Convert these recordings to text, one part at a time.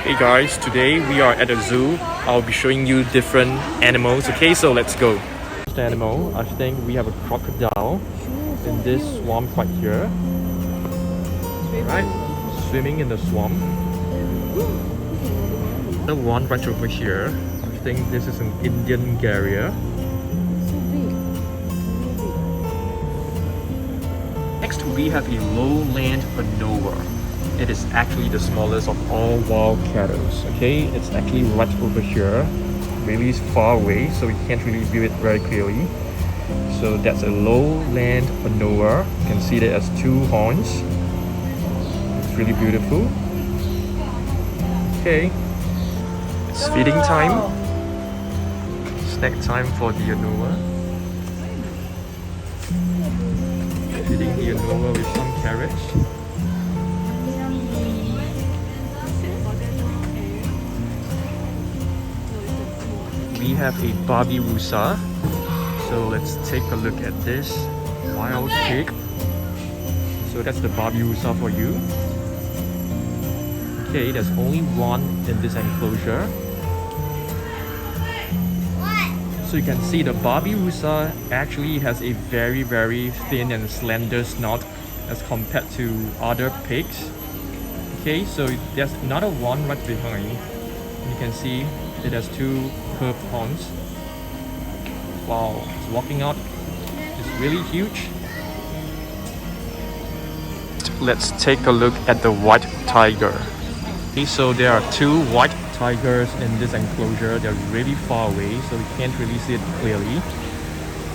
Hey guys, today we are at a zoo. I'll be showing you different animals. Okay, so let's go. First animal, I think we have a crocodile in this swamp right here. Right, swimming in the swamp. The one right over here, I think this is an Indian gharial. Next, we have a lowland anoa. It is actually the smallest of all wild cattle. Okay, it's actually right over here, really far away, so we can't really view it very clearly. So that's a lowland anoa. You can see that it has two horns. It's really beautiful. Okay, it's feeding time. Snack time for the anoa. Feeding the anoa with some carrots. We have a babirusa. So let's take a look at this wild pig. So that's the babirusa for you. Okay, there's only one in this enclosure. So you can see the babirusa actually has a very thin and slender snout as compared to other pigs. Okay, so there's another one right behind. You can see it has two curved horns. Wow, it's walking out. It's really huge. Let's take a look at the white tiger. Okay, so there are two white tigers in this enclosure. They're really far away, so we can't really see it clearly.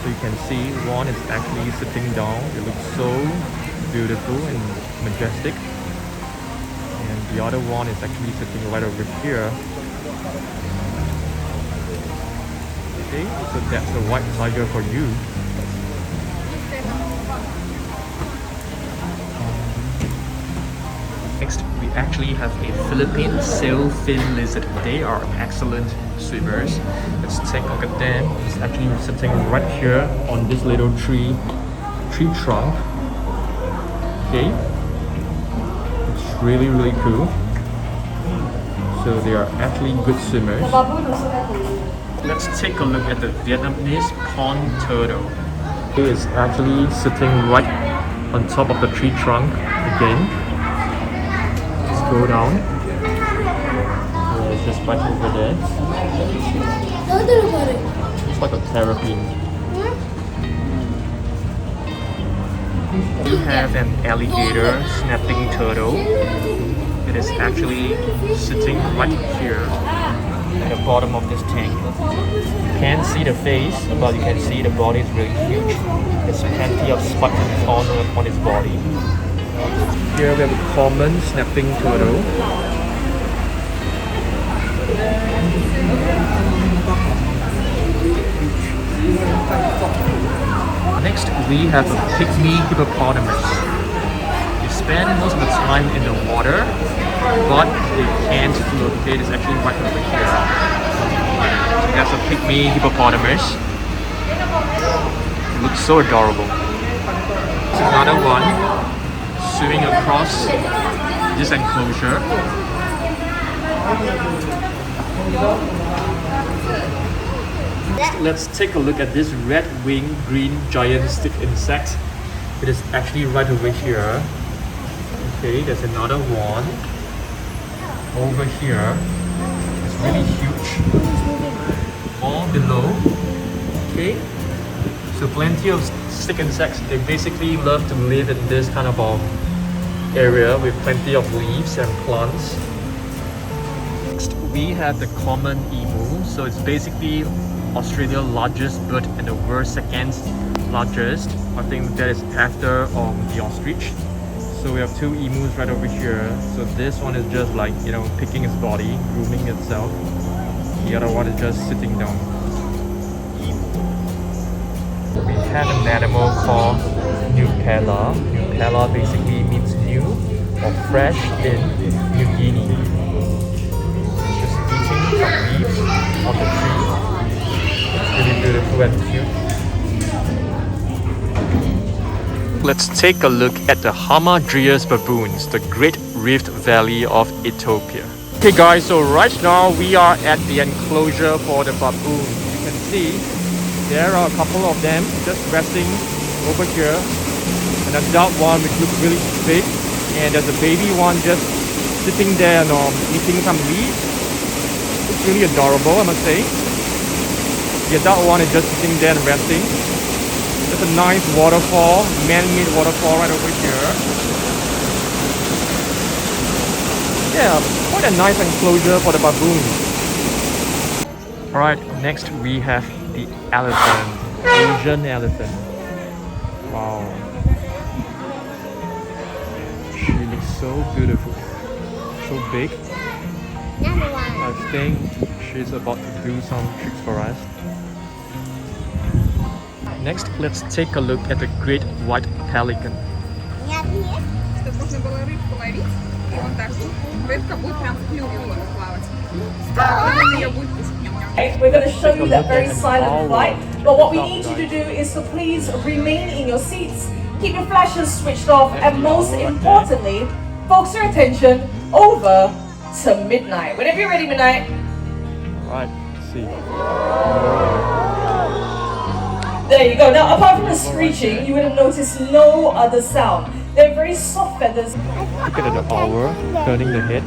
So you can see one is actually sitting down. It looks so beautiful and majestic. And the other one is actually sitting right over here. Okay, so that's a white tiger for you. Next, we actually have a Philippine sailfin lizard. They are excellent swimmers. Let's take a look at them. It's actually sitting right here on this little tree trunk. Okay, it's really cool. So they are actually good swimmers. Let's take a look at the Vietnamese pond turtle. It is actually sitting right on top of the tree trunk again. Let's go down. It's just right over there. It's like a terrapin. We have an alligator snapping turtle. It is actually sitting right here at the bottom of this tank. You can't see the face, but you can see the body is really huge. There's plenty of spots on its body. Here we have a common snapping turtle. Next, we have a Pygmy hippopotamus. They spend most of the time in the water, but they can't float. Okay, it's actually right over here. So that's a Pygmy hippopotamus. It looks so adorable. There's another one swimming across this enclosure. Let's take a look at this red-winged green giant stick insect. It is actually right over here. Okay, there's another one over here. It's really huge. All below. Okay, so plenty of stick insects. They basically love to live in this kind of area with plenty of leaves and plants. Next, we have the common emu. So it's basically Australia's largest bird and the world's second largest. I think that is after the ostrich. So we have two emus right over here. So this one is just like, you know, picking its body, grooming itself. The other one is just sitting down. We have an animal called Nupella. Nupella basically means new or fresh in New Guinea. It's just eating some leaves on the tree. Really beautiful and cute. Let's take a look at the Hamadryas baboons, the Great Rift Valley of Ethiopia. Okay guys, so right now we are at the enclosure for the baboon. You can see there are a couple of them just resting over here, an adult one which looks really big, and there's a baby one just sitting there and eating some leaves. It's really adorable, I must say. The adult one is just sitting there and resting. There's a nice waterfall, man-made waterfall right over here. Yeah, quite a nice enclosure for the baboon. Alright, next we have the elephant, Asian elephant. Wow. She looks so beautiful, so big. I think she's about to do some tricks for us. Next, let's take a look at the great white pelican. We're going to show you that very silent flight, but what we need you to do is to please remain in your seats, keep your flashes switched off, and most importantly, focus your attention over to Midnight. Whenever you're ready, Midnight. Right, let's see. There you go. Now, apart from the screeching, you would have noticed no other sound. They're very soft feathers. Look at the owl turning the head.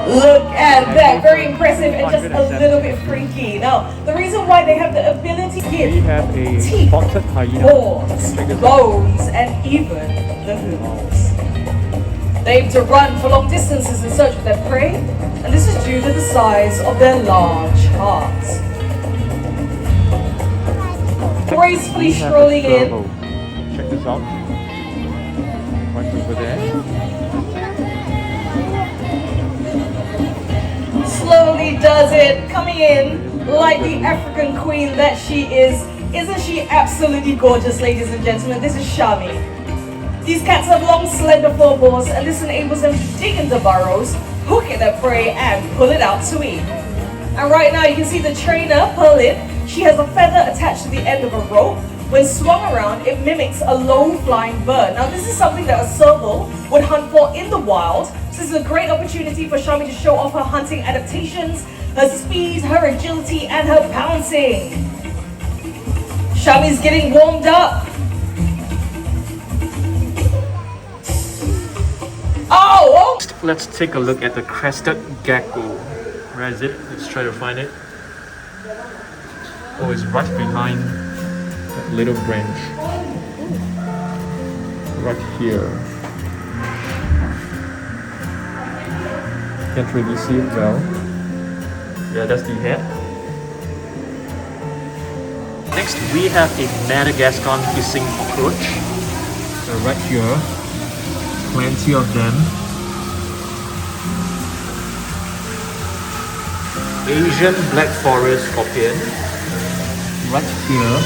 Look at that, very impressive and just a little bit freaky. Now, the reason why they have the ability to give We have a teeth, spotted hyena. paws, bones, and even the hooves. They aim to run for long distances in search of their prey, and this is due to the size of their large hearts. Gracefully strolling in. Check this out. Right over there. Slowly does it, coming in like the African queen that she is. Isn't she absolutely gorgeous, ladies and gentlemen? This is Shami. These cats have long, slender forepaws, and this enables them to dig into burrows, hook at their prey, and pull it out to eat. And right now you can see the trainer, Pearlin. She has a feather attached to the end of a rope. When swung around, it mimics a low-flying bird. Now, this is something that a serval would hunt for in the wild. So this is a great opportunity for Shami to show off her hunting adaptations, her speed, her agility, and her pouncing. Shami's getting warmed up. Oh! Let's take a look at the crested gecko. Where is it? Let's try to find it. Oh, it's right behind that little branch. Right here. Can't really see it well. Yeah, that's the head. Next, we have a Madagascar hissing cockroach. So right here, plenty of them. Asian black forest scorpion. Right here.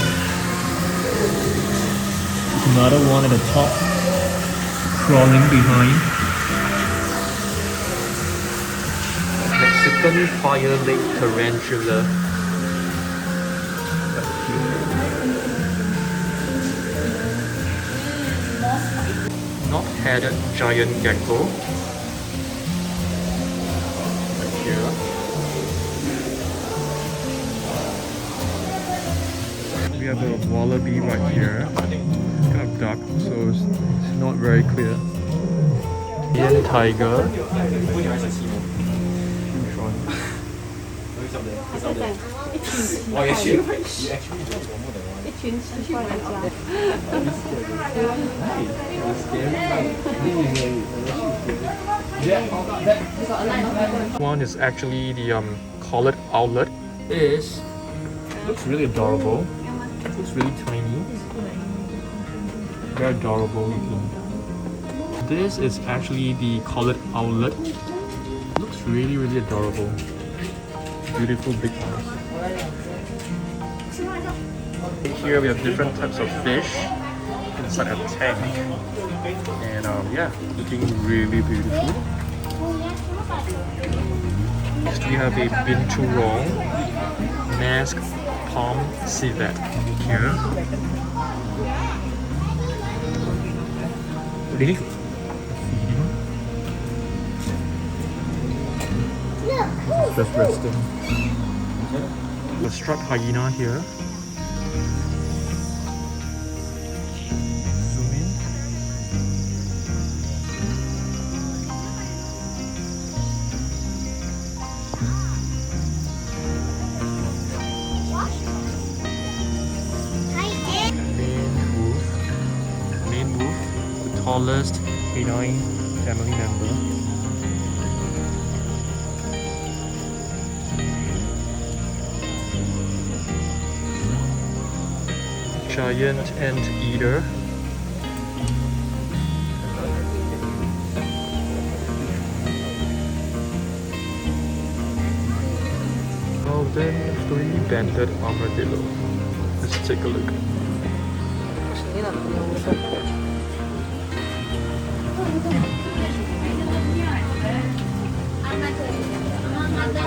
Another one at the top, crawling behind. Mexican fire lake tarantula. Right here. Knot-headed giant gecko. Right here. We have a wallaby right here. It's kind of dark, so it's not very clear. Indian tiger. Which one? One is actually the collared owlet. Looks really adorable. Looks really tiny. Very adorable looking. This is actually the collared owlet. Looks really, really adorable. Beautiful big eyes. Here we have different types of fish inside a tank. And yeah, looking really beautiful. Next we have a binturong mask palm civet here. Really? just resting. The striped hyena here. Zoom in. Main wolf, the tallest canine family member. Giant anteater. Oh, then three-banded armadillo. Let's take a look.